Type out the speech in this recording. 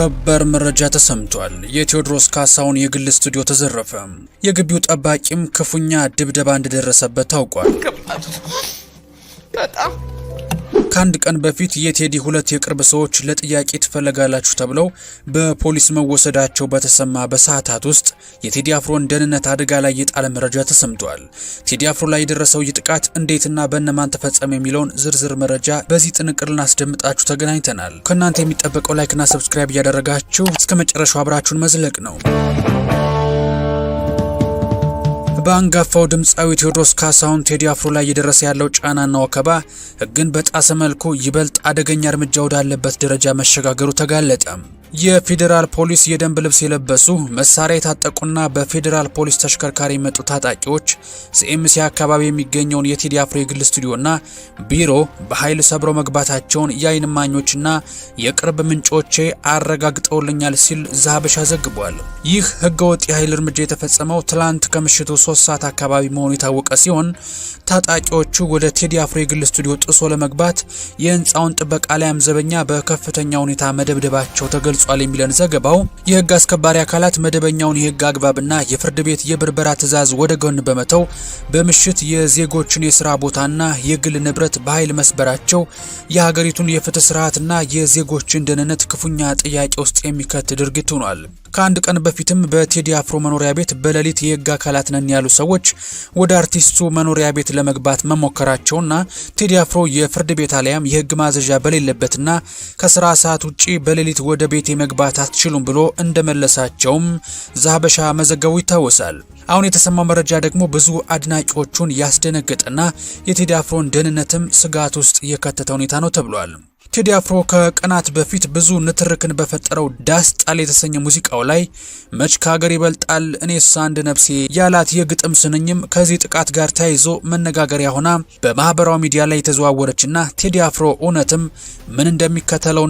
ሰበር መረጃ ተሰምቷል። የቴዎድሮስ ካሳሁን የግል ስቱዲዮ ተዘረፈ። የግቢው ጠባቂም ክፉኛ ድብደባ እንደደረሰበት ታውቋል። ከአንድ ቀን በፊት የቴዲ ሁለት የቅርብ ሰዎች ለጥያቄ ትፈለጋላችሁ ተብለው በፖሊስ መወሰዳቸው በተሰማ በሰዓታት ውስጥ የቴዲ አፍሮን ደህንነት አደጋ ላይ የጣለ መረጃ ተሰምቷል። ቴዲ አፍሮ ላይ የደረሰው ጥቃት እንዴትና በእነማን ተፈጸመ የሚለውን ዝርዝር መረጃ በዚህ ጥንቅር ልናስደምጣችሁ ተገናኝተናል። ከእናንተ የሚጠበቀው ላይክና ሰብስክራይብ እያደረጋችሁ እስከ መጨረሻው አብራችሁን መዝለቅ ነው። በአንጋፋው ድምፃዊ ቴዎድሮስ ካሳሁን ቴዲ አፍሮ ላይ እየደረሰ ያለው ጫናና ወከባ ሕግን በጣሰ መልኩ ይበልጥ አደገኛ እርምጃ ወዳለበት ደረጃ መሸጋገሩ ተጋለጠ። የፌዴራል ፖሊስ የደንብ ልብስ የለበሱ መሳሪያ የታጠቁና በፌዴራል ፖሊስ ተሽከርካሪ የመጡ ታጣቂዎች ሲኤምሲ አካባቢ የሚገኘውን የቴዲ አፍሮ የግል ስቱዲዮና ቢሮ በኃይል ሰብረው መግባታቸውን የዓይን እማኞችና የቅርብ ምንጮቼ አረጋግጠውልኛል ሲል ዛሀበሻ ዘግቧል። ይህ ህገወጥ የኃይል እርምጃ የተፈጸመው ትላንት ከምሽቱ 3 ሰዓት አካባቢ መሆኑ የታወቀ ሲሆን ታጣቂዎቹ ወደ ቴዲ አፍሮ የግል ስቱዲዮ ጥሶ ለመግባት የህንፃውን ጥበቃ ላይም ዘበኛ በከፍተኛ ሁኔታ መደብደባቸው ተገልጿል የሚለን ዘገባው የህግ አስከባሪ አካላት መደበኛውን የህግ አግባብና የፍርድ ቤት የብርበራ ትዕዛዝ ወደ ጎን በመተው በምሽት የዜጎችን የስራ ቦታና የግል ንብረት በኃይል መስበራቸው የሀገሪቱን የፍትህ ስርዓትና የዜጎችን ደህንነት ክፉኛ ጥያቄ ውስጥ የሚከት ድርጊት ሆኗል። ከአንድ ቀን በፊትም በቴዲ አፍሮ መኖሪያ ቤት በሌሊት የህግ አካላት ነን ያሉ ሰዎች ወደ አርቲስቱ መኖሪያ ቤት ለመግባት መሞከራቸውና ቴዲ አፍሮ የፍርድ ቤት አለያም የህግ ማዘዣ በሌለበትና ከስራ ሰዓት ውጪ በሌሊት ወደ ቤት መግባት አትችሉም ብሎ እንደመለሳቸውም ዛሀበሻ መዘገቡ ይታወሳል። አሁን የተሰማው መረጃ ደግሞ ብዙ አድናቂዎቹን ያስደነገጠና የቴዲ አፍሮን ደህንነትም ስጋት ውስጥ የከተተ ሁኔታ ነው ተብሏል። ቴዲ አፍሮ ከቀናት በፊት ብዙ ንትርክን በፈጠረው ዳስ ጣል የተሰኘ ሙዚቃው ላይ መች ከሀገር ይበልጣል እኔስ አንድ ነፍሴ ያላት የግጥም ስንኝም ከዚህ ጥቃት ጋር ተያይዞ መነጋገሪያ ሆና በማህበራዊ ሚዲያ ላይ የተዘዋወረችና ቴዲ አፍሮ እውነትም ምን እንደሚከተለው